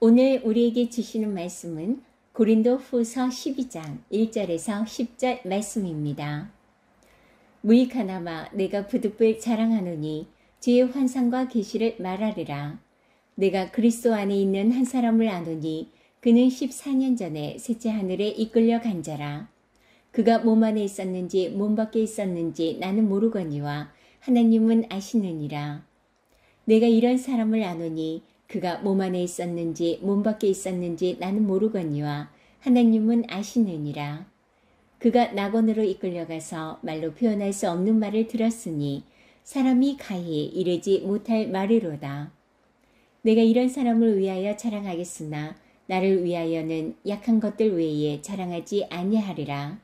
오늘 우리에게 주시는 말씀은 고린도 후서 12장 1절에서 10절 말씀입니다. 무익하나마 내가 부득불 자랑하노니 주의 환상과 계시를 말하리라. 내가 그리스도 안에 있는 한 사람을 아노니 그는 14년 전에 셋째 하늘에 이끌려 간 자라. 그가 몸 안에 있었는지 몸 밖에 있었는지 나는 모르거니와 하나님은 아시느니라. 내가 이런 사람을 아노니 그가 몸 안에 있었는지 몸 밖에 있었는지 나는 모르거니와 하나님은 아시느니라. 그가 낙원으로 이끌려가서 말로 표현할 수 없는 말을 들었으니 사람이 가히 이르지 못할 말이로다. 내가 이런 사람을 위하여 자랑하겠으나 나를 위하여는 약한 것들 외에 자랑하지 아니하리라.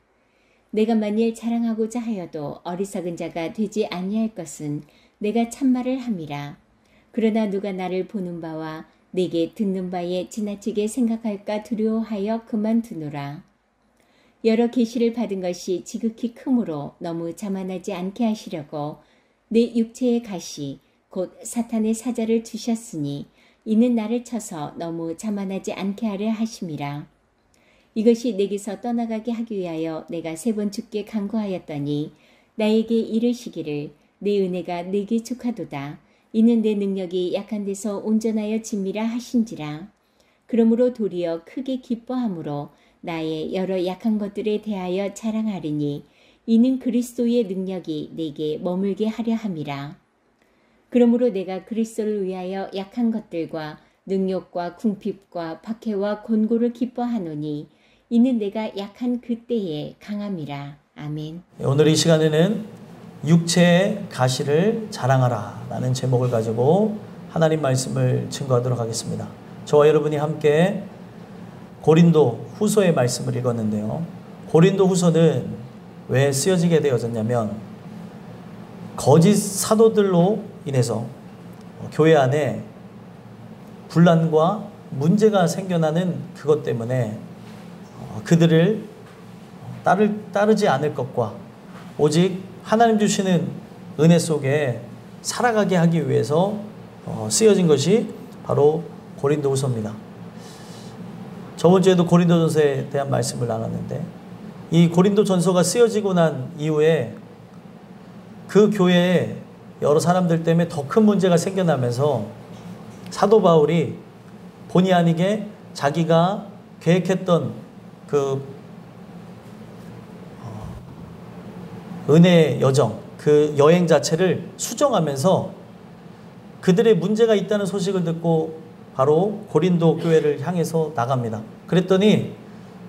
내가 만일 자랑하고자 하여도 어리석은 자가 되지 아니할 것은 내가 참말을 함이라. 그러나 누가 나를 보는 바와 내게 듣는 바에 지나치게 생각할까 두려워하여 그만두노라. 여러 계시를 받은 것이 지극히 크므로 너무 자만하지 않게 하시려고 내 육체의 가시 곧 사탄의 사자를 주셨으니 이는 나를 쳐서 너무 자만하지 않게 하려 하심이라. 이것이 내게서 떠나가게 하기 위하여 내가 3번 주께 간구하였더니 나에게 이르시기를 내 은혜가 내게 족하도다. 이는 내 능력이 약한 데서 온전하여 짐이라 하신지라. 그러므로 도리어 크게 기뻐함으로 나의 여러 약한 것들에 대하여 자랑하리니 이는 그리스도의 능력이 내게 머물게 하려 함이라. 그러므로 내가 그리스도를 위하여 약한 것들과 능욕과 궁핍과 박해와 곤고를 기뻐하노니 이는 내가 약한 그때에 강함이라. 아멘. 오늘 이 시간에는 육체의 가시를 자랑하라 라는 제목을 가지고 하나님 말씀을 증거하도록 하겠습니다. 저와 여러분이 함께 고린도 후서의 말씀을 읽었는데요. 고린도 후서는 왜 쓰여지게 되어졌냐면 거짓 사도들로 인해서 교회 안에 분란과 문제가 생겨나는 그것 때문에 그들을 따르지 않을 것과 오직 하나님 주시는 은혜 속에 살아가게 하기 위해서 쓰여진 것이 바로 고린도후서입니다. 저번 주에도 고린도전서에 대한 말씀을 나눴는데 이 고린도전서가 쓰여지고 난 이후에 그 교회에 여러 사람들 때문에 더 큰 문제가 생겨나면서 사도 바울이 본의 아니게 자기가 계획했던 그 은혜의 여정, 그 여행 자체를 수정하면서 그들의 문제가 있다는 소식을 듣고 바로 고린도 교회를 향해서 나갑니다. 그랬더니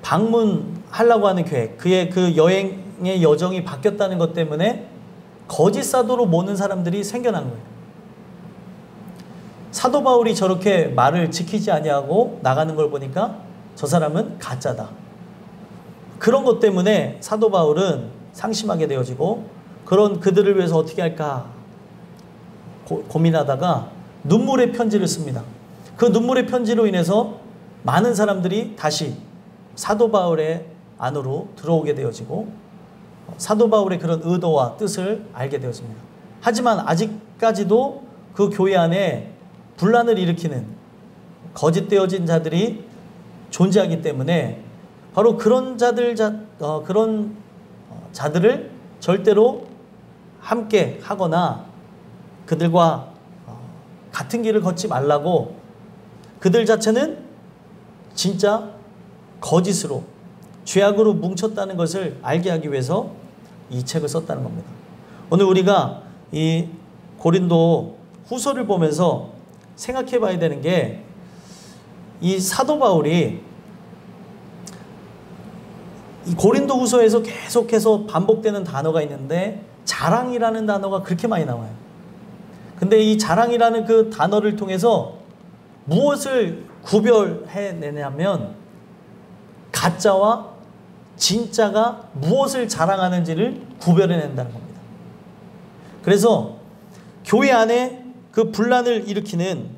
방문하려고 하는 계획, 그의 그 여행의 여정이 바뀌었다는 것 때문에 거짓 사도로 모는 사람들이 생겨난 거예요. 사도 바울이 저렇게 말을 지키지 아니하고 나가는 걸 보니까 저 사람은 가짜다. 그런 것 때문에 사도 바울은 상심하게 되어지고 그런 그들을 위해서 어떻게 할까 고민하다가 눈물의 편지를 씁니다. 그 눈물의 편지로 인해서 많은 사람들이 다시 사도 바울의 안으로 들어오게 되어지고 사도 바울의 그런 의도와 뜻을 알게 되었습니다. 하지만 아직까지도 그 교회 안에 분란을 일으키는 거짓되어진 자들이 존재하기 때문에 바로 그런 자들을 절대로 함께 하거나 그들과 같은 길을 걷지 말라고 그들 자체는 진짜 거짓으로 죄악으로 뭉쳤다는 것을 알게 하기 위해서 이 책을 썼다는 겁니다. 오늘 우리가 이 고린도 후서를 보면서 생각해 봐야 되는 게 이 사도 바울이 이 고린도 후서에서 계속해서 반복되는 단어가 있는데 자랑이라는 단어가 그렇게 많이 나와요. 근데 이 자랑이라는 그 단어를 통해서 무엇을 구별해내냐면 가짜와 진짜가 무엇을 자랑하는지를 구별해낸다는 겁니다. 그래서 교회 안에 그 분란을 일으키는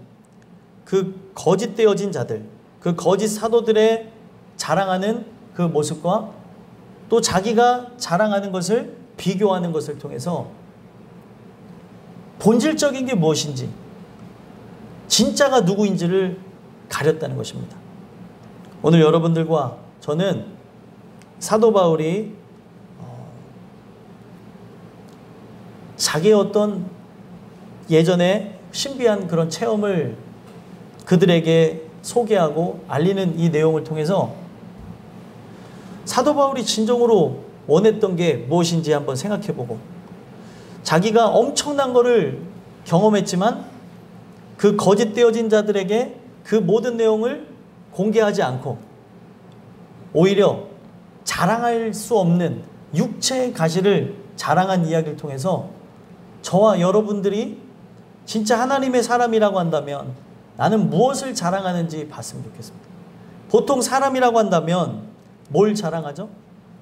그 거짓되어진 자들, 그 거짓 사도들의 자랑하는 그 모습과 또 자기가 자랑하는 것을 비교하는 것을 통해서 본질적인 게 무엇인지, 진짜가 누구인지를 가렸다는 것입니다. 오늘 여러분들과 저는 사도 바울이 자기의 어떤 예전에 신비한 그런 체험을 그들에게 소개하고 알리는 이 내용을 통해서 사도 바울이 진정으로 원했던 게 무엇인지 한번 생각해보고, 자기가 엄청난 거를 경험했지만 그 거짓되어진 자들에게 그 모든 내용을 공개하지 않고 오히려 자랑할 수 없는 육체의 가시를 자랑한 이야기를 통해서 저와 여러분들이 진짜 하나님의 사람이라고 한다면 나는 무엇을 자랑하는지 봤으면 좋겠습니다. 보통 사람이라고 한다면 뭘 자랑하죠?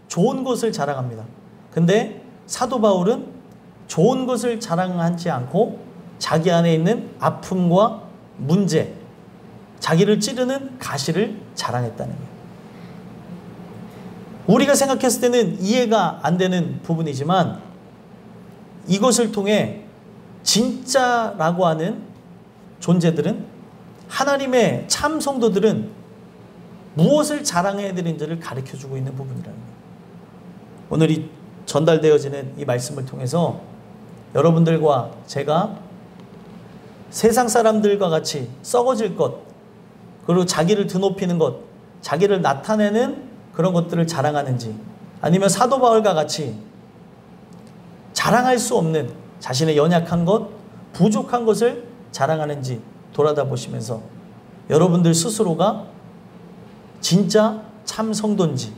좋은 것을 자랑합니다. 근데 사도 바울은 좋은 것을 자랑하지 않고 자기 안에 있는 아픔과 문제, 자기를 찌르는 가시를 자랑했다는 거예요. 우리가 생각했을 때는 이해가 안 되는 부분이지만 이것을 통해 진짜라고 하는 존재들은, 하나님의 참 성도들은 무엇을 자랑해야 되는지를 가르쳐주고 있는 부분이라는 거예요. 오늘 이 전달되어지는 이 말씀을 통해서 여러분들과 제가 세상 사람들과 같이 썩어질 것, 그리고 자기를 드높이는 것, 자기를 나타내는 그런 것들을 자랑하는지, 아니면 사도 바울과 같이 자랑할 수 없는 자신의 연약한 것, 부족한 것을 자랑하는지 돌아다 보시면서 여러분들 스스로가 진짜 참 성도인지,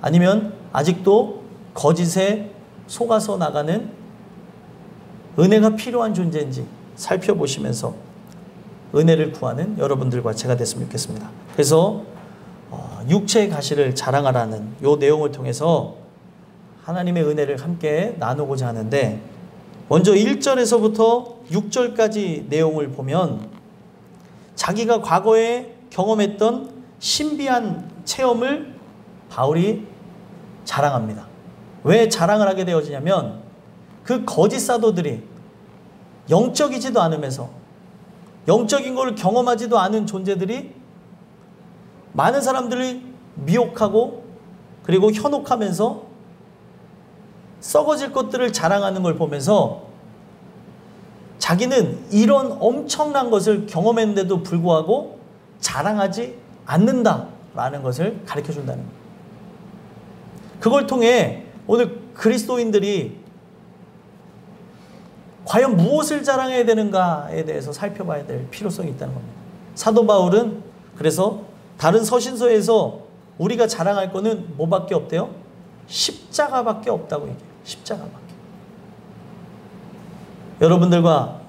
아니면 아직도 거짓에 속아서 나가는 은혜가 필요한 존재인지 살펴보시면서 은혜를 구하는 여러분들과 제가 됐으면 좋겠습니다. 그래서 육체의 가시를 자랑하라는 이 내용을 통해서 하나님의 은혜를 함께 나누고자 하는데, 먼저 1절에서부터 6절까지 내용을 보면 자기가 과거에 경험했던 신비한 체험을 바울이 자랑합니다. 왜 자랑을 하게 되어지냐면 그 거짓 사도들이 영적이지도 않으면서 영적인 것을 경험하지도 않은 존재들이 많은 사람들을 미혹하고 그리고 현혹하면서 썩어질 것들을 자랑하는 걸 보면서 자기는 이런 엄청난 것을 경험했는데도 불구하고 자랑하지 않는다라는 것을 가르쳐준다는 거예요. 그걸 통해 오늘 그리스도인들이 과연 무엇을 자랑해야 되는가에 대해서 살펴봐야 될 필요성이 있다는 겁니다. 사도 바울은 그래서 다른 서신서에서 우리가 자랑할 거는 뭐밖에 없대요? 십자가밖에 없다고 얘기해요. 십자가밖에. 여러분들과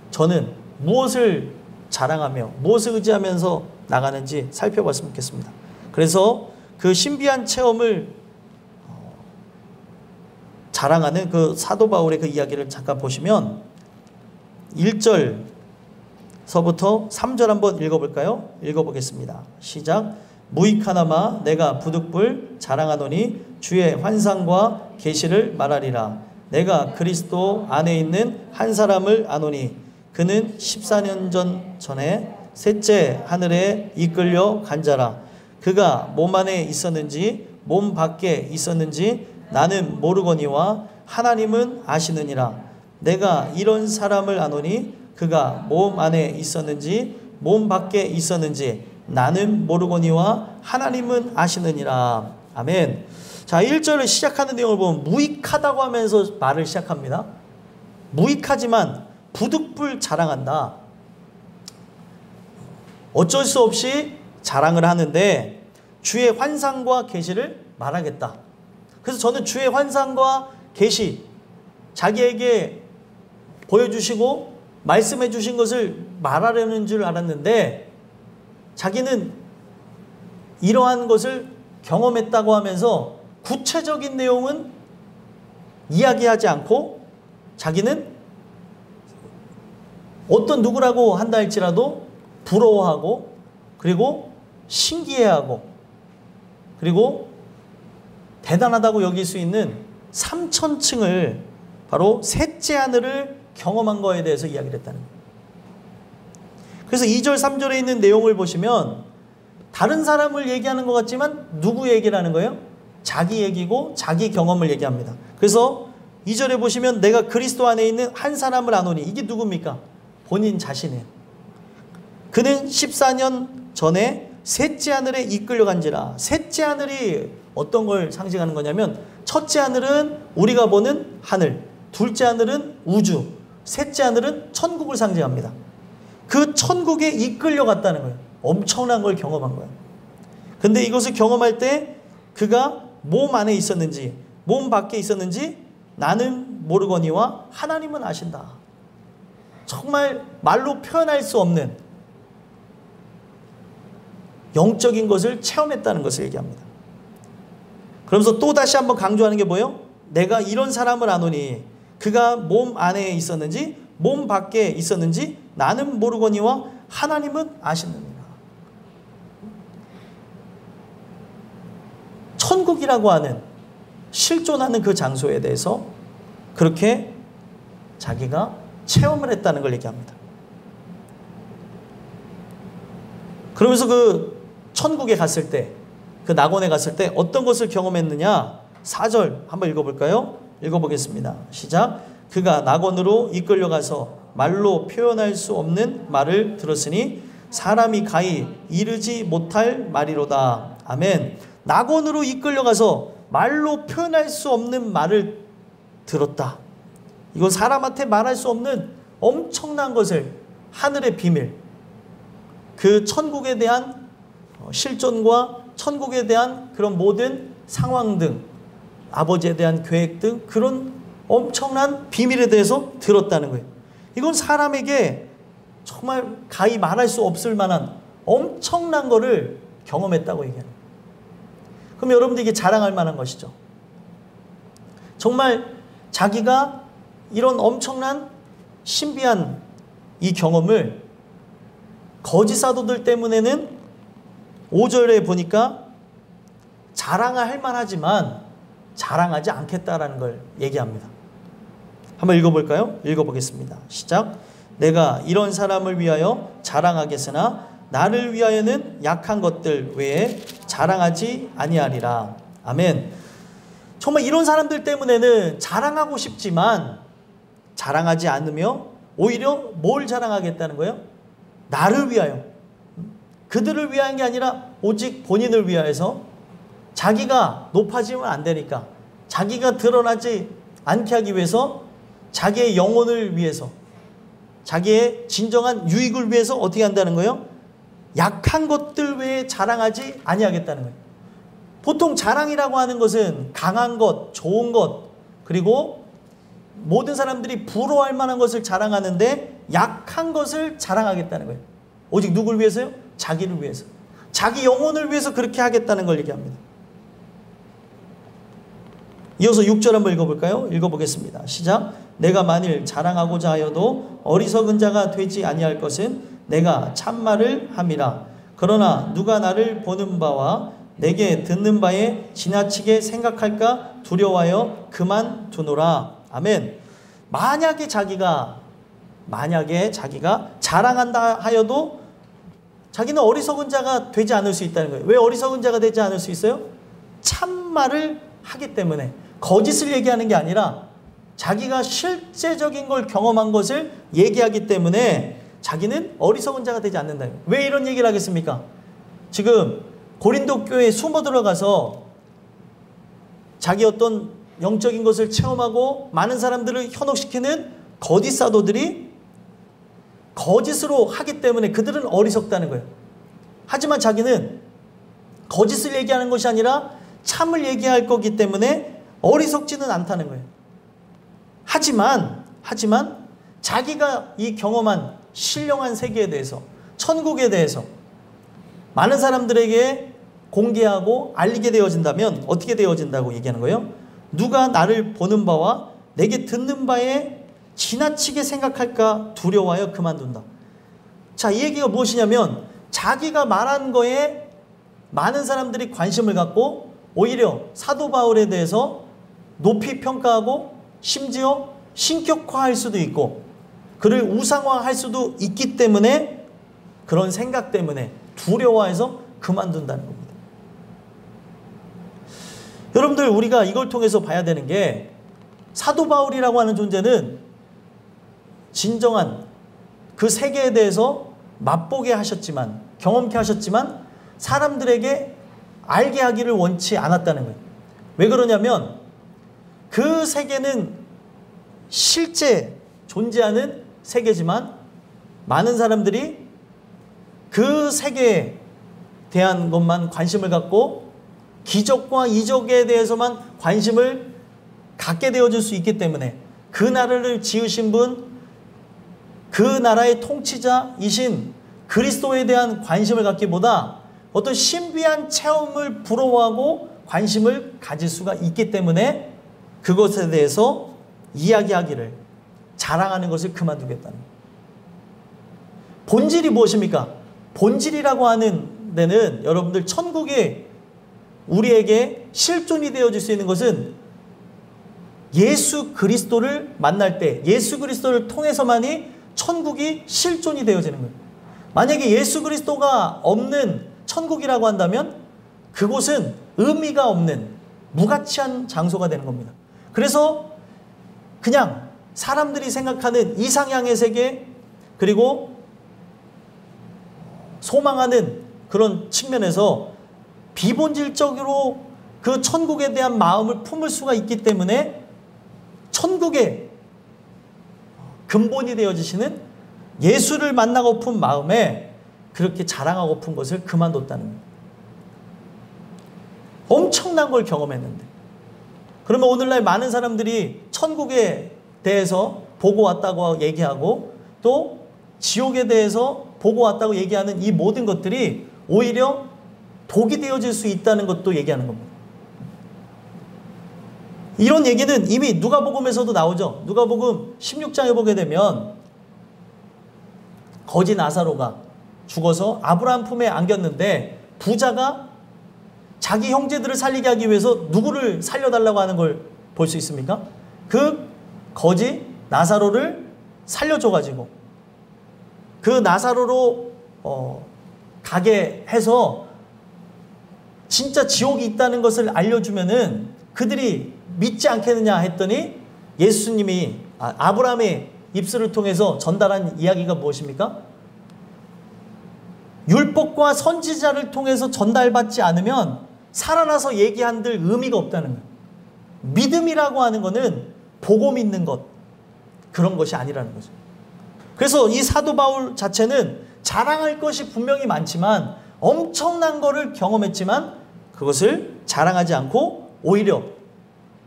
저는 무엇을 자랑하며 무엇을 의지하면서 나가는지 살펴봤으면 좋겠습니다. 그래서 그 신비한 체험을 자랑하는 그 사도 바울의 그 이야기를 잠깐 보시면 1절서부터 3절 한번 읽어볼까요? 읽어보겠습니다. 시작. 무익하나마 내가 부득불 자랑하노니 주의 환상과 계시를 말하리라. 내가 그리스도 안에 있는 한 사람을 아노니 그는 14년 전에 셋째 하늘에 이끌려 간 자라. 그가 몸 안에 있었는지 몸 밖에 있었는지 나는 모르거니와 하나님은 아시느니라. 내가 이런 사람을 아노니 그가 몸 안에 있었는지 몸 밖에 있었는지 나는 모르거니와 하나님은 아시느니라. 아멘. 자, 1절을 시작하는 내용을 보면 무익하다고 하면서 말을 시작합니다. 무익하지만 부득불 자랑한다. 어쩔 수 없이 자랑을 하는데 주의 환상과 계시를 말하겠다. 그래서 저는 주의 환상과 계시, 자기에게 보여주시고 말씀해 주신 것을 말하려는 줄 알았는데 자기는 이러한 것을 경험했다고 하면서 구체적인 내용은 이야기하지 않고 자기는 어떤 누구라고 한다 할지라도 부러워하고 그리고 신기해하고 그리고 대단하다고 여길 수 있는 3000층을 바로 셋째 하늘을 경험한 거에 대해서 이야기를 했다는 거예요. 그래서 2절 3절에 있는 내용을 보시면 다른 사람을 얘기하는 것 같지만 누구 얘기를 하는 거예요? 자기 얘기고 자기 경험을 얘기합니다. 그래서 2절에 보시면 내가 그리스도 안에 있는 한 사람을 아노니, 이게 누굽니까? 본인 자신이에요. 그는 14년 전에 셋째 하늘에 이끌려간지라. 셋째 하늘이 어떤 걸 상징하는 거냐면, 첫째 하늘은 우리가 보는 하늘, 둘째 하늘은 우주, 셋째 하늘은 천국을 상징합니다. 그 천국에 이끌려갔다는 거예요. 엄청난 걸 경험한 거예요. 근데 이것을 경험할 때 그가 몸 안에 있었는지 몸 밖에 있었는지 나는 모르거니와 하나님은 아신다. 정말 말로 표현할 수 없는 영적인 것을 체험했다는 것을 얘기합니다. 그러면서 또 다시 한번 강조하는 게 뭐예요? 내가 이런 사람을 아노니, 그가 몸 안에 있었는지 몸 밖에 있었는지 나는 모르거니와 하나님은 아시느니라. 천국이라고 하는 실존하는 그 장소에 대해서 그렇게 자기가 체험을 했다는 걸 얘기합니다. 그러면서 그 천국에 갔을 때, 그 낙원에 갔을 때 어떤 것을 경험했느냐? 4절 한번 읽어볼까요? 읽어보겠습니다. 시작. 그가 낙원으로 이끌려가서 말로 표현할 수 없는 말을 들었으니 사람이 가히 이르지 못할 말이로다. 아멘. 낙원으로 이끌려가서 말로 표현할 수 없는 말을 들었다. 이건 사람한테 말할 수 없는 엄청난 것을, 하늘의 비밀, 그 천국에 대한 실존과 천국에 대한 그런 모든 상황 등, 아버지에 대한 계획 등 그런 엄청난 비밀에 대해서 들었다는 거예요. 이건 사람에게 정말 가히 말할 수 없을 만한 엄청난 거를 경험했다고 얘기하는 거예요. 그럼 여러분들 이게 자랑할 만한 것이죠. 정말 자기가 이런 엄청난 신비한 이 경험을 거짓 사도들 때문에는 5절에 보니까 자랑할 만하지만 자랑하지 않겠다라는 걸 얘기합니다. 한번 읽어볼까요? 읽어보겠습니다. 시작. 내가 이런 사람을 위하여 자랑하겠으나 나를 위하여는 약한 것들 외에 자랑하지 아니하리라. 아멘. 정말 이런 사람들 때문에는 자랑하고 싶지만 자랑하지 않으며 오히려 뭘 자랑하겠다는 거예요? 나를 위하여. 그들을 위한 게 아니라 오직 본인을 위하여서, 자기가 높아지면 안 되니까, 자기가 드러나지 않게 하기 위해서, 자기의 영혼을 위해서, 자기의 진정한 유익을 위해서 어떻게 한다는 거예요? 약한 것들 외에 자랑하지 아니하겠다는 거예요. 보통 자랑이라고 하는 것은 강한 것, 좋은 것, 그리고 모든 사람들이 부러워할 만한 것을 자랑하는데 약한 것을 자랑하겠다는 거예요. 오직 누굴 위해서요? 자기를 위해서. 자기 영혼을 위해서 그렇게 하겠다는 걸 얘기합니다. 이어서 6절 한번 읽어볼까요? 읽어보겠습니다. 시작. 내가 만일 자랑하고자 하여도 어리석은 자가 되지 아니할 것은 내가 참말을 함이라. 그러나 누가 나를 보는 바와 내게 듣는 바에 지나치게 생각할까 두려워하여 그만두노라. 아멘. 만약에 자기가 자랑한다 하여도 자기는 어리석은 자가 되지 않을 수 있다는 거예요. 왜 어리석은 자가 되지 않을 수 있어요? 참말을 하기 때문에. 거짓을 얘기하는 게 아니라 자기가 실제적인 걸 경험한 것을 얘기하기 때문에 자기는 어리석은 자가 되지 않는다. 왜 이런 얘기를 하겠습니까? 지금 고린도 교회에 숨어 들어가서 자기 어떤 영적인 것을 체험하고 많은 사람들을 현혹시키는 거짓 사도들이 거짓으로 하기 때문에 그들은 어리석다는 거예요. 하지만 자기는 거짓을 얘기하는 것이 아니라 참을 얘기할 거기 때문에 어리석지는 않다는 거예요. 하지만 자기가 이 경험한 신령한 세계에 대해서, 천국에 대해서 많은 사람들에게 공개하고 알리게 되어진다면 어떻게 되어진다고 얘기하는 거예요? 누가 나를 보는 바와 내게 듣는 바에 지나치게 생각할까 두려워하여 그만둔다. 자, 이 얘기가 무엇이냐면 자기가 말한 거에 많은 사람들이 관심을 갖고 오히려 사도 바울에 대해서 높이 평가하고 심지어 신격화할 수도 있고 그를 우상화할 수도 있기 때문에 그런 생각 때문에 두려워해서 그만둔다는 겁니다. 여러분들, 우리가 이걸 통해서 봐야 되는 게, 사도 바울이라고 하는 존재는 진정한 그 세계에 대해서 맛보게 하셨지만, 경험케 하셨지만 사람들에게 알게 하기를 원치 않았다는 거예요. 왜 그러냐면 그 세계는 실제 존재하는 세계지만 많은 사람들이 그 세계에 대한 것만 관심을 갖고 기적과 이적에 대해서만 관심을 갖게 되어질 수 있기 때문에, 그 나라를 지으신 분, 그 나라의 통치자이신 그리스도에 대한 관심을 갖기보다 어떤 신비한 체험을 부러워하고 관심을 가질 수가 있기 때문에 그것에 대해서 이야기하기를, 자랑하는 것을 그만두겠다는 거예요. 본질이 무엇입니까? 본질이라고 하는 데는 여러분들, 천국에 우리에게 실존이 되어질 수 있는 것은 예수 그리스도를 만날 때, 예수 그리스도를 통해서만이 천국이 실존이 되어지는 거예요. 만약에 예수 그리스도가 없는 천국이라고 한다면 그곳은 의미가 없는 무가치한 장소가 되는 겁니다. 그래서 그냥 사람들이 생각하는 이상향의 세계, 그리고 소망하는 그런 측면에서 비본질적으로 그 천국에 대한 마음을 품을 수가 있기 때문에 천국의 근본이 되어지시는 예수를 만나고픈 마음에 그렇게 자랑하고픈 것을 그만뒀다는 거예요. 엄청난 걸 경험했는데, 그러면 오늘날 많은 사람들이 천국에 대해서 보고 왔다고 얘기하고 또 지옥에 대해서 보고 왔다고 얘기하는 이 모든 것들이 오히려 독이 되어질 수 있다는 것도 얘기하는 겁니다. 이런 얘기는 이미 누가복음에서도 나오죠. 누가복음 16장에 보게 되면 거지 나사로가 죽어서 아브라함 품에 안겼는데, 부자가 자기 형제들을 살리게 하기 위해서 누구를 살려달라고 하는 걸 볼 수 있습니까? 그 거지 나사로를 살려줘가지고 그 나사로로 가게 해서 진짜 지옥이 있다는 것을 알려주면은 그들이 믿지 않겠느냐 했더니, 예수님이 아브라함의 입술을 통해서 전달한 이야기가 무엇입니까? 율법과 선지자를 통해서 전달받지 않으면 살아나서 얘기한들 의미가 없다는 거예요. 믿음이라고 하는 것은 보고 믿는 것, 그런 것이 아니라는 거죠. 그래서 이 사도 바울 자체는 자랑할 것이 분명히 많지만, 엄청난 거를 경험했지만 그것을 자랑하지 않고 오히려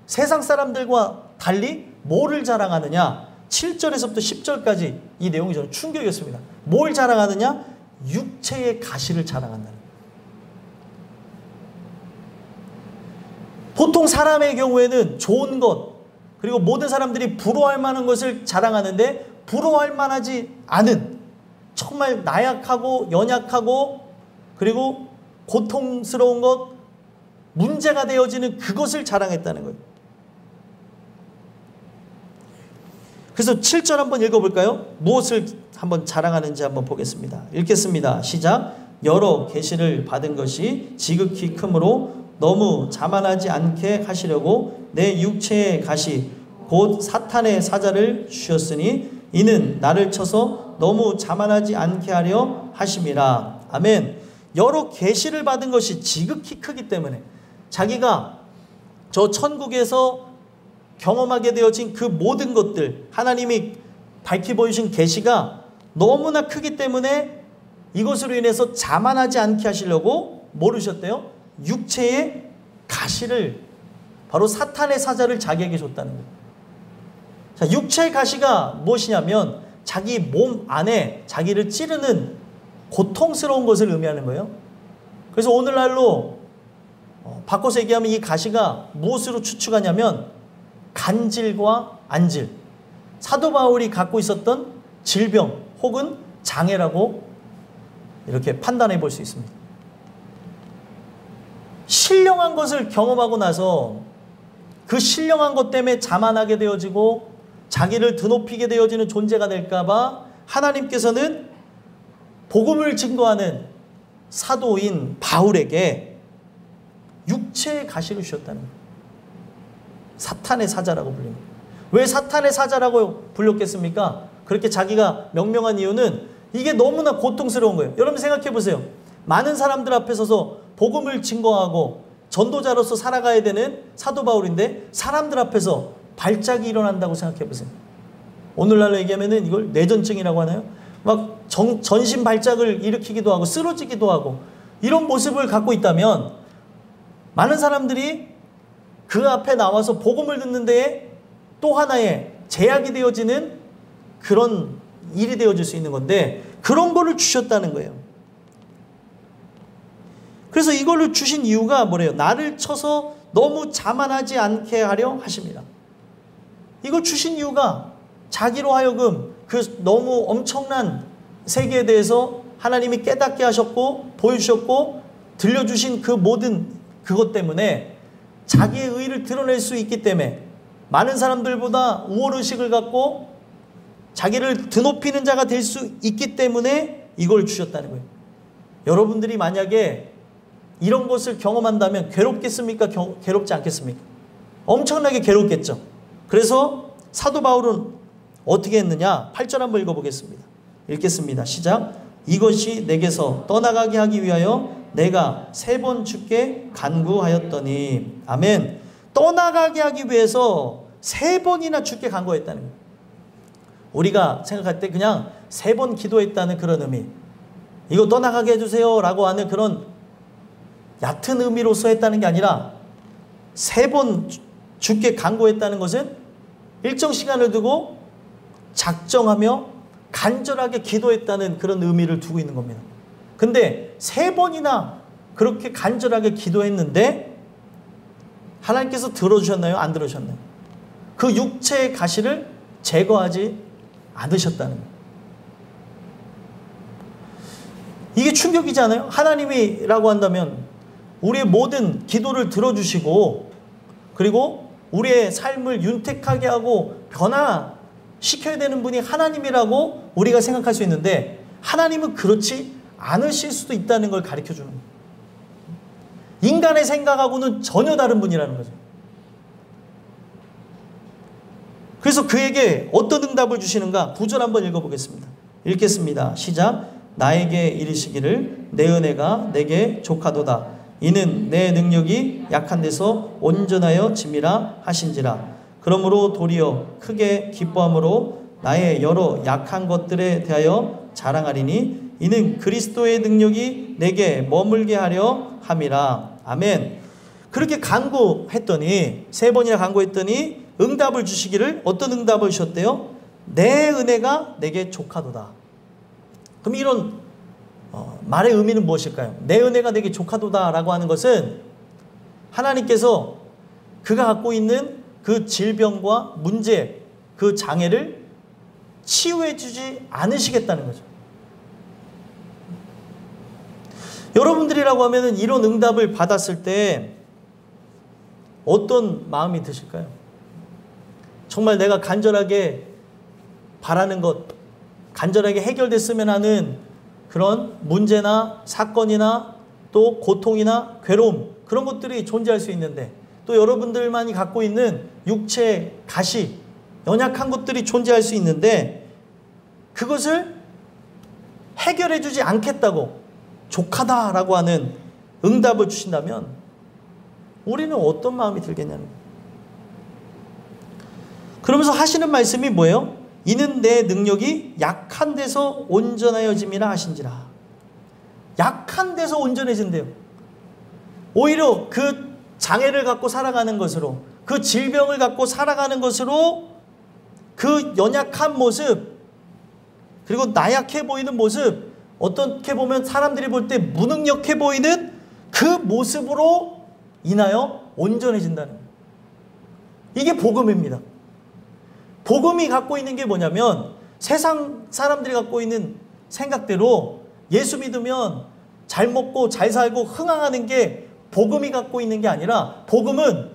세상 사람들과 달리 뭐를 자랑하느냐, 7절에서부터 10절까지 이 내용이 저는 충격이었습니다. 뭘 자랑하느냐? 육체의 가시를 자랑한다는 거예요. 보통 사람의 경우에는 좋은 것, 그리고 모든 사람들이 부러워할 만한 것을 자랑하는데, 부러워할 만하지 않은 정말 나약하고 연약하고 그리고 고통스러운 것, 문제가 되어지는 그것을 자랑했다는 거예요. 그래서 7절 한번 읽어볼까요? 무엇을 한번 자랑하는지 한번 보겠습니다. 읽겠습니다. 시작. 여러 계시를 받은 것이 지극히 크므로 너무 자만하지 않게 하시려고 내 육체의 가시 곧 사탄의 사자를 주셨으니 이는 나를 쳐서 너무 자만하지 않게 하려 하심이라. 아멘. 여러 계시를 받은 것이 지극히 크기 때문에, 자기가 저 천국에서 경험하게 되어진 그 모든 것들, 하나님이 밝히 보이신 계시가 너무나 크기 때문에 이것으로 인해서 자만하지 않게 하시려고 모르셨대요? 육체의 가시를, 바로 사탄의 사자를 자기에게 줬다는 거예요. 자, 육체의 가시가 무엇이냐면 자기 몸 안에 자기를 찌르는 고통스러운 것을 의미하는 거예요. 그래서 오늘날로 바꿔서 얘기하면 이 가시가 무엇으로 추측하냐면 간질과 안질, 사도 바울이 갖고 있었던 질병 혹은 장애라고 이렇게 판단해 볼 수 있습니다. 신령한 것을 경험하고 나서 그 신령한 것 때문에 자만하게 되어지고 자기를 드높이게 되어지는 존재가 될까봐 하나님께서는 복음을 증거하는 사도인 바울에게 육체의 가시를 주셨다는 거예요. 사탄의 사자라고 불립니다. 왜 사탄의 사자라고 불렸겠습니까? 그렇게 자기가 명명한 이유는 이게 너무나 고통스러운 거예요. 여러분 생각해 보세요. 많은 사람들 앞에 서서 복음을 증거하고 전도자로서 살아가야 되는 사도 바울인데 사람들 앞에서 발작이 일어난다고 생각해 보세요. 오늘날로 얘기하면은 이걸 뇌전증이라고 하나요? 막 전신 발작을 일으키기도 하고 쓰러지기도 하고 이런 모습을 갖고 있다면 많은 사람들이 그 앞에 나와서 복음을 듣는 데에 또 하나의 제약이 되어지는 그런 일이 되어질 수 있는 건데 그런 거를 주셨다는 거예요. 그래서 이걸로 주신 이유가 뭐래요? 나를 쳐서 너무 자만하지 않게 하려 하십니다. 이걸 주신 이유가 자기로 하여금 그 너무 엄청난 세계에 대해서 하나님이 깨닫게 하셨고 보여주셨고 들려주신 그 모든 그것 때문에 자기의 의의를 드러낼 수 있기 때문에 많은 사람들보다 우월의식을 갖고 자기를 드높이는 자가 될 수 있기 때문에 이걸 주셨다는 거예요. 여러분들이 만약에 이런 것을 경험한다면 괴롭겠습니까? 괴롭지 않겠습니까? 엄청나게 괴롭겠죠. 그래서 사도 바울은 어떻게 했느냐? 8절 한번 읽어보겠습니다. 읽겠습니다. 시작. 이것이 내게서 떠나가게 하기 위하여 내가 3번 주께 간구하였더니 아멘. 떠나가게 하기 위해서 3번이나 주께 간구했다는 거예요. 우리가 생각할 때 그냥 3번 기도했다는 그런 의미, 이거 떠나가게 해주세요 라고 하는 그런 얕은 의미로서 했다는 게 아니라 3번 주께 간구했다는 것은 일정 시간을 두고 작정하며 간절하게 기도했다는 그런 의미를 두고 있는 겁니다. 근데 3번이나 그렇게 간절하게 기도했는데 하나님께서 들어주셨나요? 안 들어주셨나요? 그 육체의 가시를 제거하지 않으셨다는 거예요. 이게 충격이지 않아요? 하나님이라고 한다면 우리의 모든 기도를 들어주시고 그리고 우리의 삶을 윤택하게 하고 변화시켜야 되는 분이 하나님이라고 우리가 생각할 수 있는데 하나님은 그렇지 않으실 수도 있다는 걸 가르쳐주는 거예요. 인간의 생각하고는 전혀 다른 분이라는 거죠. 그래서 그에게 어떤 응답을 주시는가? 9절 한번 읽어보겠습니다. 읽겠습니다. 시작. 나에게 이르시기를 내 은혜가 내게 족하도다. 이는 내 능력이 약한 데서 온전하여 짐이라 하신지라. 그러므로 도리어 크게 기뻐함으로 나의 여러 약한 것들에 대하여 자랑하리니 이는 그리스도의 능력이 내게 머물게 하려 함이라. 아멘. 그렇게 간구했더니 3번이나 간구했더니 응답을 주시기를 어떤 응답을 주셨대요? 내 은혜가 내게 족하도다. 그럼 이런 말의 의미는 무엇일까요? 내 은혜가 내게 족하도다 라고 하는 것은 하나님께서 그가 갖고 있는 그 질병과 문제, 그 장애를 치유해 주지 않으시겠다는 거죠. 여러분들이라고 하면 이런 응답을 받았을 때 어떤 마음이 드실까요? 정말 내가 간절하게 바라는 것, 간절하게 해결됐으면 하는 그런 문제나 사건이나 또 고통이나 괴로움, 그런 것들이 존재할 수 있는데 또 여러분들만이 갖고 있는 육체, 가시, 연약한 것들이 존재할 수 있는데 그것을 해결해 주지 않겠다고 족하다라고 하는 응답을 주신다면 우리는 어떤 마음이 들겠냐는 거예요. 그러면서 하시는 말씀이 뭐예요? 이는 내 능력이 약한 데서 온전하여짐이라 하신지라. 약한 데서 온전해진대요. 오히려 그 장애를 갖고 살아가는 것으로, 그 질병을 갖고 살아가는 것으로 그 연약한 모습, 그리고 나약해 보이는 모습, 어떻게 보면 사람들이 볼 때 무능력해 보이는 그 모습으로 인하여 온전해진다는 거예요. 이게 복음입니다. 복음이 갖고 있는 게 뭐냐면 세상 사람들이 갖고 있는 생각대로 예수 믿으면 잘 먹고 잘 살고 흥황하는 게 복음이 갖고 있는 게 아니라 복음은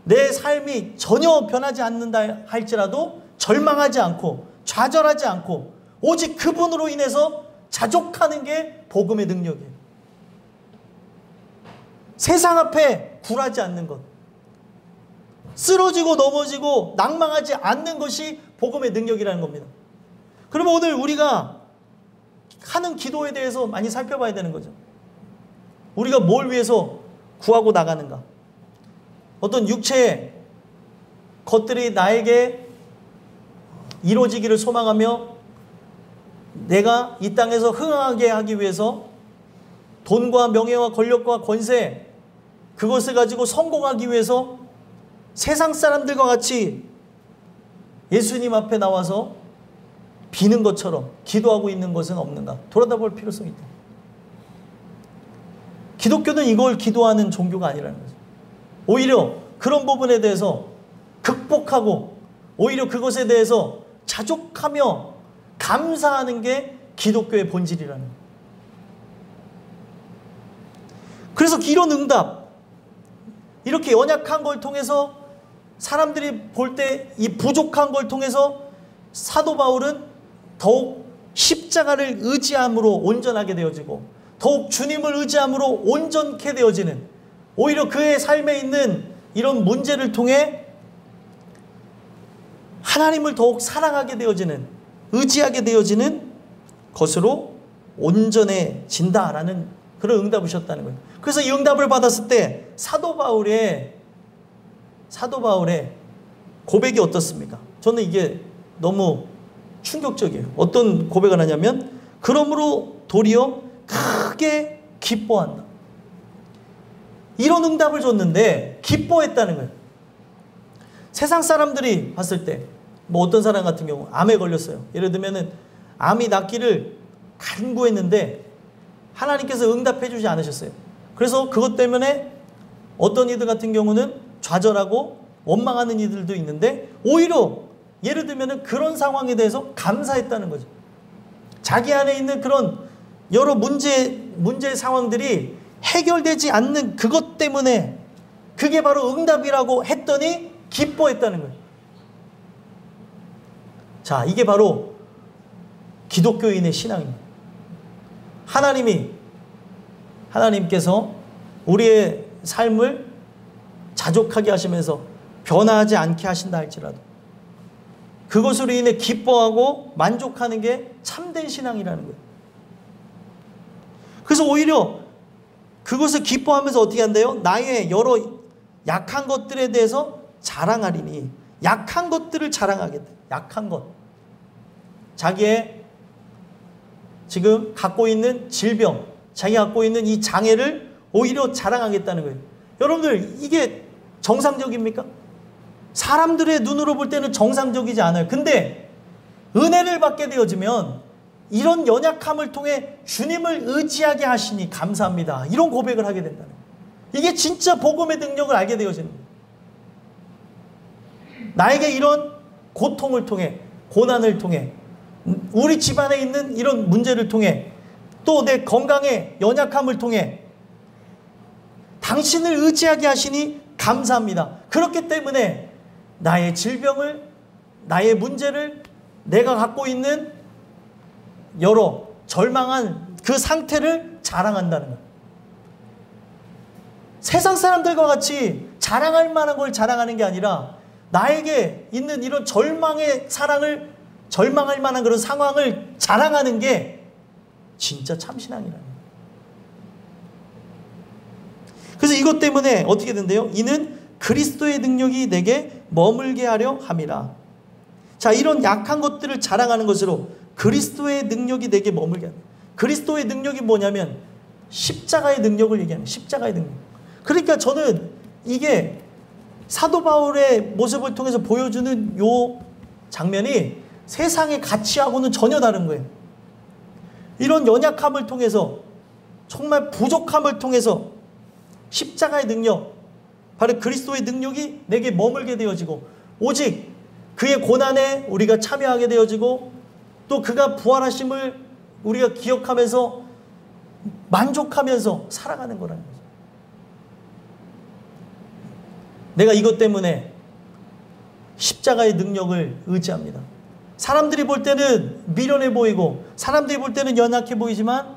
내 삶이 전혀 변하지 않는다 할지라도 절망하지 않고 좌절하지 않고 오직 그분으로 인해서 자족하는 게 복음의 능력이에요. 세상 앞에 굴하지 않는 것, 쓰러지고 넘어지고 낭망하지 않는 것이 복음의 능력이라는 겁니다. 그러면 오늘 우리가 하는 기도에 대해서 많이 살펴봐야 되는 거죠. 우리가 뭘 위해서 구하고 나가는가? 어떤 육체의 것들이 나에게 이루어지기를 소망하며 내가 이 땅에서 흥하게 하기 위해서 돈과 명예와 권력과 권세, 그것을 가지고 성공하기 위해서 세상 사람들과 같이 예수님 앞에 나와서 비는 것처럼 기도하고 있는 것은 없는가? 돌아다볼 필요성이 있다. 기독교는 이걸 기도하는 종교가 아니라는 거죠. 오히려 그런 부분에 대해서 극복하고 오히려 그것에 대해서 자족하며 감사하는 게 기독교의 본질이라는 거예요. 그래서 이런 응답, 이렇게 연약한 걸 통해서 사람들이 볼 때 이 부족한 걸 통해서 사도 바울은 더욱 십자가를 의지함으로 온전하게 되어지고 더욱 주님을 의지함으로 온전케 되어지는, 오히려 그의 삶에 있는 이런 문제를 통해 하나님을 더욱 사랑하게 되어지는, 의지하게 되어지는 것으로 온전해진다라는 그런 응답을 주셨다는 거예요. 그래서 이 응답을 받았을 때 사도 바울의 고백이 어떻습니까? 저는 이게 너무 충격적이에요. 어떤 고백을 하냐면, 그러므로 도리어 크게 기뻐한다. 이런 응답을 줬는데 기뻐했다는 거예요. 세상 사람들이 봤을 때 뭐 어떤 사람 같은 경우 암에 걸렸어요. 예를 들면은 암이 낫기를 간구했는데 하나님께서 응답해 주지 않으셨어요. 그래서 그것 때문에 어떤 이들 같은 경우는 좌절하고 원망하는 이들도 있는데, 오히려 예를 들면은 그런 상황에 대해서 감사했다는 거죠. 자기 안에 있는 그런 여러 문제 상황들이 해결되지 않는 그것 때문에 그게 바로 응답이라고 했더니 기뻐했다는 거예요. 자, 이게 바로 기독교인의 신앙입니다. 하나님께서 우리의 삶을 자족하게 하시면서 변화하지 않게 하신다 할지라도 그것으로 인해 기뻐하고 만족하는 게 참된 신앙이라는 거예요. 그래서 오히려 그것을 기뻐하면서 어떻게 한대요? 나의 여러 약한 것들에 대해서 자랑하리니, 약한 것들을 자랑하겠다. 약한 것. 자기의 지금 갖고 있는 질병, 자기가 갖고 있는 이 장애를 오히려 자랑하겠다는 거예요. 여러분들, 이게 정상적입니까? 사람들의 눈으로 볼 때는 정상적이지 않아요. 근데 은혜를 받게 되어지면 이런 연약함을 통해 주님을 의지하게 하시니 감사합니다. 이런 고백을 하게 된다는 거예요. 이게 진짜 복음의 능력을 알게 되어지는 거예요. 나에게 이런 고통을 통해, 고난을 통해, 우리 집안에 있는 이런 문제를 통해, 또 내 건강의 연약함을 통해 당신을 의지하게 하시니 감사합니다. 그렇기 때문에 나의 질병을, 나의 문제를, 내가 갖고 있는 여러 절망한 그 상태를 자랑한다는 거예요. 세상 사람들과 같이 자랑할 만한 걸 자랑하는 게 아니라 나에게 있는 이런 절망의 사랑을, 절망할 만한 그런 상황을 자랑하는 게 진짜 참신앙이라는 거예요. 그래서 이것 때문에 어떻게 된대요? 이는 그리스도의 능력이 내게 머물게 하려 함이라. 자, 이런 약한 것들을 자랑하는 것으로 그리스도의 능력이 내게 머물게 합니다. 그리스도의 능력이 뭐냐면 십자가의 능력을 얘기하는, 십자가의 능력. 그러니까 저는 이게 사도 바울의 모습을 통해서 보여주는 요 장면이 세상의 가치하고는 전혀 다른 거예요. 이런 연약함을 통해서, 정말 부족함을 통해서 십자가의 능력, 바로 그리스도의 능력이 내게 머물게 되어지고, 오직 그의 고난에 우리가 참여하게 되어지고, 또 그가 부활하심을 우리가 기억하면서 만족하면서 살아가는 거라는 거죠. 내가 이것 때문에 십자가의 능력을 의지합니다. 사람들이 볼 때는 미련해 보이고 사람들이 볼 때는 연약해 보이지만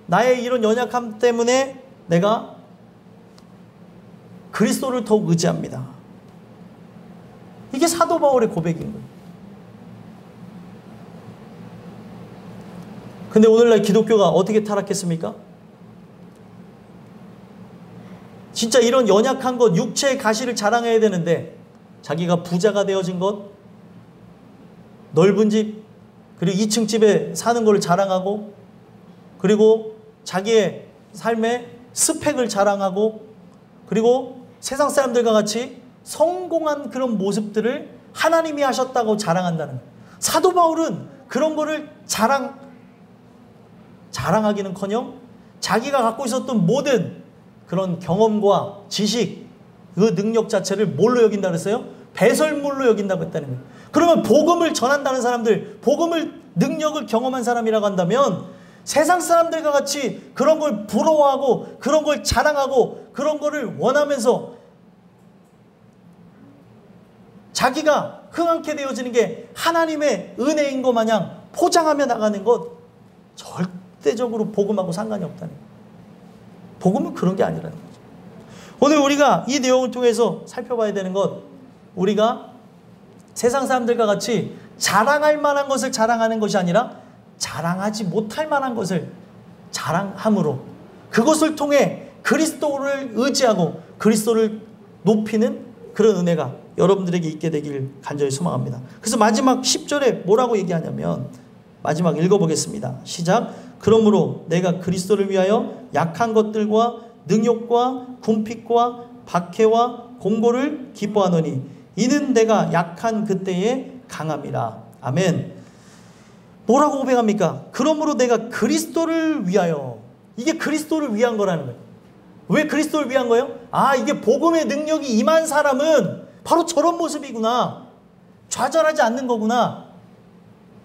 나의 이런 연약함 때문에 내가 그리스도를 더욱 의지합니다. 이게 사도 바울의 고백인 거예요. 근데 오늘날 기독교가 어떻게 타락했습니까? 진짜 이런 연약한 것, 육체의 가시를 자랑해야 되는데 자기가 부자가 되어진 것, 넓은 집, 그리고 2층 집에 사는 걸 자랑하고, 그리고 자기의 삶의 스펙을 자랑하고, 그리고 세상 사람들과 같이 성공한 그런 모습들을 하나님이 하셨다고 자랑한다는 거예요. 사도 바울은 그런 거를 자랑하기는커녕 자기가 갖고 있었던 모든 그런 경험과 지식, 그 능력 자체를 뭘로 여긴다 그랬어요? 배설물로 여긴다고 했다는 거예요. 그러면 복음을 전한다는 사람들, 복음을 능력을 경험한 사람이라고 한다면 세상 사람들과 같이 그런 걸 부러워하고 그런 걸 자랑하고 그런 거를 원하면서 자기가 흥황케 되어지는 게 하나님의 은혜인 것 마냥 포장하며 나가는 것, 절대적으로 복음하고 상관이 없다는 거예요. 복음은 그런 게 아니라는 거죠. 오늘 우리가 이 내용을 통해서 살펴봐야 되는 것, 우리가 세상 사람들과 같이 자랑할 만한 것을 자랑하는 것이 아니라 자랑하지 못할 만한 것을 자랑함으로 그것을 통해 그리스도를 의지하고 그리스도를 높이는 그런 은혜가 여러분들에게 있게 되길 간절히 소망합니다. 그래서 마지막 10절에 뭐라고 얘기하냐면, 마지막 읽어보겠습니다. 시작. 그러므로 내가 그리스도를 위하여 약한 것들과 능욕과 궁핍과 박해와 공고를 기뻐하노니 이는 내가 약한 그때에 강함이라. 아멘. 뭐라고 고백합니까? 그러므로 내가 그리스도를 위하여. 이게 그리스도를 위한 거라는 거예요. 왜 그리스도를 위한 거예요? 아, 이게 복음의 능력이 임한 사람은 바로 저런 모습이구나. 좌절하지 않는 거구나.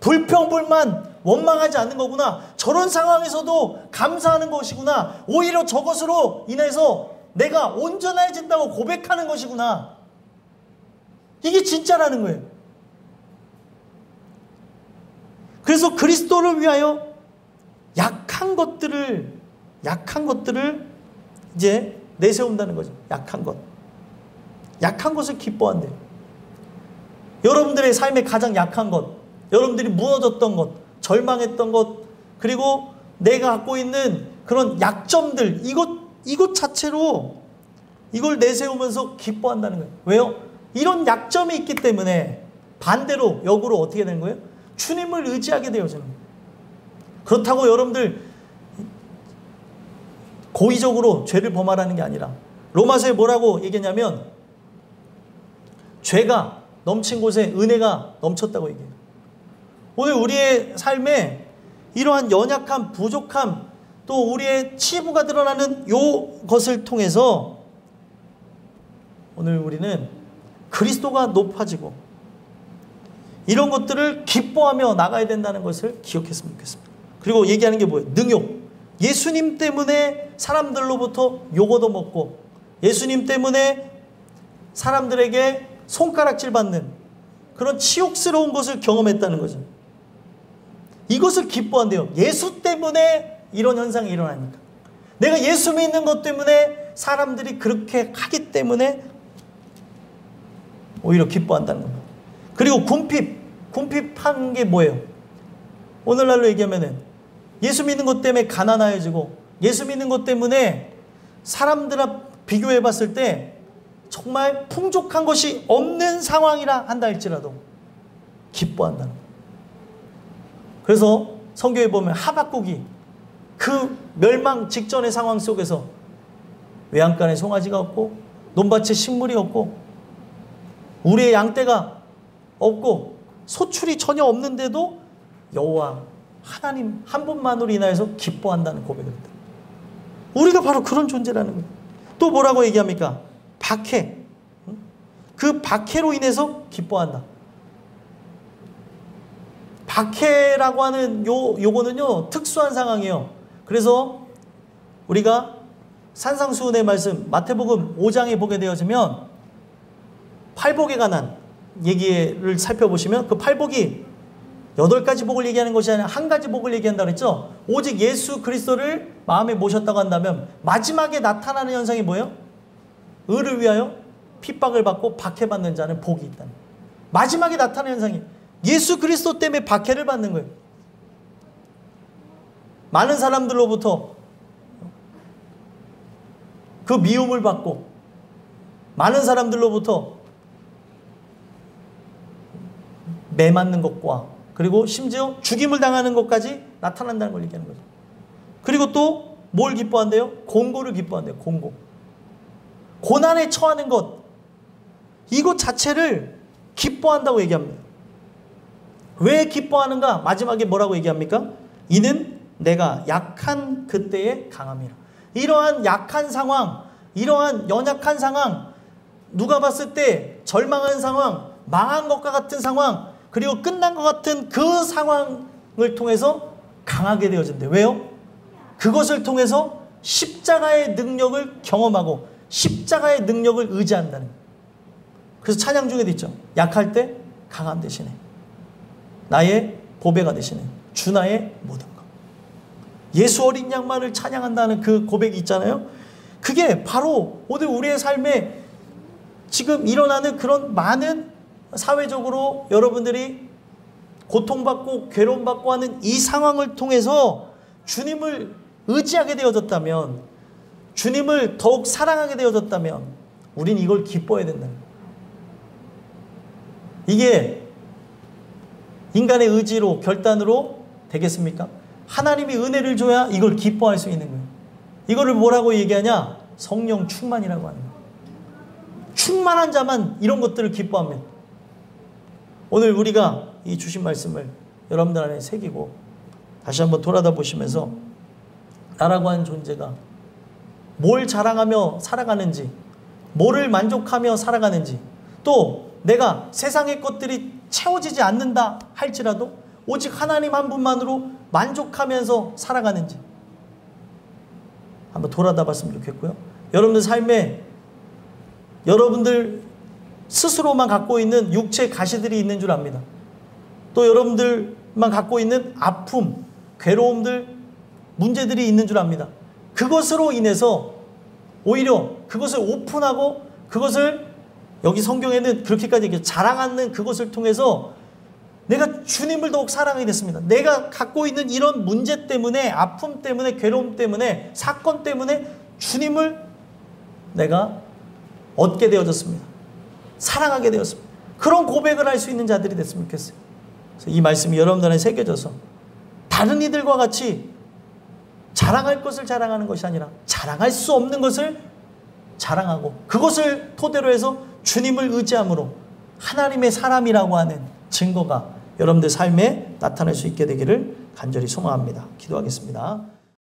불평불만 원망하지 않는 거구나. 저런 상황에서도 감사하는 것이구나. 오히려 저것으로 인해서 내가 온전해진다고 고백하는 것이구나. 이게 진짜라는 거예요. 그래서 그리스도를 위하여 약한 것들을 이제 내세운다는 거죠. 약한 것. 약한 것을 기뻐한대요. 여러분들의 삶에 가장 약한 것, 여러분들이 무너졌던 것, 절망했던 것, 그리고 내가 갖고 있는 그런 약점들, 이것 자체로 이걸 내세우면서 기뻐한다는 거예요. 왜요? 이런 약점이 있기 때문에 반대로 역으로 어떻게 되는 거예요? 주님을 의지하게 되어지는 거예요. 그렇다고 여러분들 고의적으로 죄를 범하라는 게 아니라 로마서에 뭐라고 얘기했냐면 죄가 넘친 곳에 은혜가 넘쳤다고 얘기해요. 오늘 우리의 삶에 이러한 연약함, 부족함, 또 우리의 치부가 드러나는 이것을 통해서 오늘 우리는 그리스도가 높아지고 이런 것들을 기뻐하며 나가야 된다는 것을 기억했으면 좋겠습니다. 그리고 얘기하는 게 뭐예요? 능욕. 예수님 때문에 사람들로부터 욕 얻어먹고 예수님 때문에 사람들에게 손가락질 받는 그런 치욕스러운 것을 경험했다는 거죠. 이것을 기뻐한대요. 예수 때문에 이런 현상이 일어나니까. 내가 예수 믿는 것 때문에 사람들이 그렇게 하기 때문에 오히려 기뻐한다는 겁니다. 그리고 궁핍한 게 뭐예요? 오늘날로 얘기하면은 예수 믿는 것 때문에 가난해지고 예수 믿는 것 때문에 사람들과 비교해 봤을 때 정말 풍족한 것이 없는 상황이라 한다 할지라도 기뻐한다는 거예요. 그래서 성경에 보면 하박국이 그 멸망 직전의 상황 속에서 외양간에 송아지가 없고 논밭에 식물이 없고 우리의 양떼가 없고 소출이 전혀 없는데도 여호와 하나님 한 분만으로 인하여서 기뻐한다는 고백을 합니다. 우리가 바로 그런 존재라는 거예요. 또 뭐라고 얘기합니까? 박해. 그 박해로 인해서 기뻐한다. 박해라고 하는 요거는요 특수한 상황이에요. 그래서 우리가 산상수훈의 말씀 마태복음 5장에 보게 되어지면 팔복에 관한 얘기를 살펴보시면 그 팔복이 8가지 복을 얘기하는 것이 아니라 한 가지 복을 얘기한다고 했죠. 오직 예수 그리스도를 마음에 모셨다고 한다면 마지막에 나타나는 현상이 뭐예요? 의를 위하여 핍박을 받고 박해받는 자는 복이 있다는 거예요. 마지막에 나타나는 현상이 예수 그리스도 때문에 박해를 받는 거예요. 많은 사람들로부터 그 미움을 받고 많은 사람들로부터 매맞는 것과 그리고 심지어 죽임을 당하는 것까지 나타난다는 걸 얘기하는 거죠. 그리고 또 뭘 기뻐한대요? 공고를 기뻐한대요. 공고. 고난에 처하는 것, 이것 자체를 기뻐한다고 얘기합니다. 왜 기뻐하는가? 마지막에 뭐라고 얘기합니까? 이는 내가 약한 그때의 강함이라. 이러한 약한 상황, 이러한 연약한 상황, 누가 봤을 때 절망한 상황, 망한 것과 같은 상황, 그리고 끝난 것 같은 그 상황을 통해서 강하게 되어진대요. 왜요? 그것을 통해서 십자가의 능력을 경험하고 십자가의 능력을 의지한다는 거예요. 그래서 찬양 중에도 있죠. 약할 때 강함 되시네. 나의 보배가 되시네. 주 나의 모든 것. 예수 어린 양만을 찬양한다는 그 고백이 있잖아요. 그게 바로 오늘 우리의 삶에 지금 일어나는 그런 많은 사회적으로 여러분들이 고통받고 괴로움받고 하는 이 상황을 통해서 주님을 의지하게 되어졌다면, 주님을 더욱 사랑하게 되어졌다면 우린 이걸 기뻐해야 된다는 거예요. 이게 인간의 의지로 결단으로 되겠습니까? 하나님이 은혜를 줘야 이걸 기뻐할 수 있는 거예요. 이거를 뭐라고 얘기하냐? 성령 충만이라고 하는 거예요. 충만한 자만 이런 것들을 기뻐합니다. 오늘 우리가 이 주신 말씀을 여러분들 안에 새기고 다시 한번 돌아다 보시면서 나라고 하는 존재가 뭘 자랑하며 살아가는지, 뭐를 만족하며 살아가는지, 또 내가 세상의 것들이 채워지지 않는다 할지라도 오직 하나님 한 분만으로 만족하면서 살아가는지 한번 돌아다 봤으면 좋겠고요. 여러분들 삶에 여러분들 스스로만 갖고 있는 육체 가시들이 있는 줄 압니다. 또 여러분들만 갖고 있는 아픔, 괴로움들, 문제들이 있는 줄 압니다. 그것으로 인해서 오히려 그것을 오픈하고 그것을 여기 성경에는 그렇게까지 얘기해요. 자랑하는 그것을 통해서 내가 주님을 더욱 사랑하게 됐습니다. 내가 갖고 있는 이런 문제 때문에, 아픔 때문에, 괴로움 때문에, 사건 때문에 주님을 내가 얻게 되어졌습니다. 사랑하게 되었습니다. 그런 고백을 할 수 있는 자들이 됐으면 좋겠어요. 그래서 이 말씀이 여러분들한테 새겨져서 다른 이들과 같이 자랑할 것을 자랑하는 것이 아니라 자랑할 수 없는 것을 자랑하고 그것을 토대로 해서 주님을 의지함으로 하나님의 사람이라고 하는 증거가 여러분들 삶에 나타날 수 있게 되기를 간절히 소망합니다. 기도하겠습니다.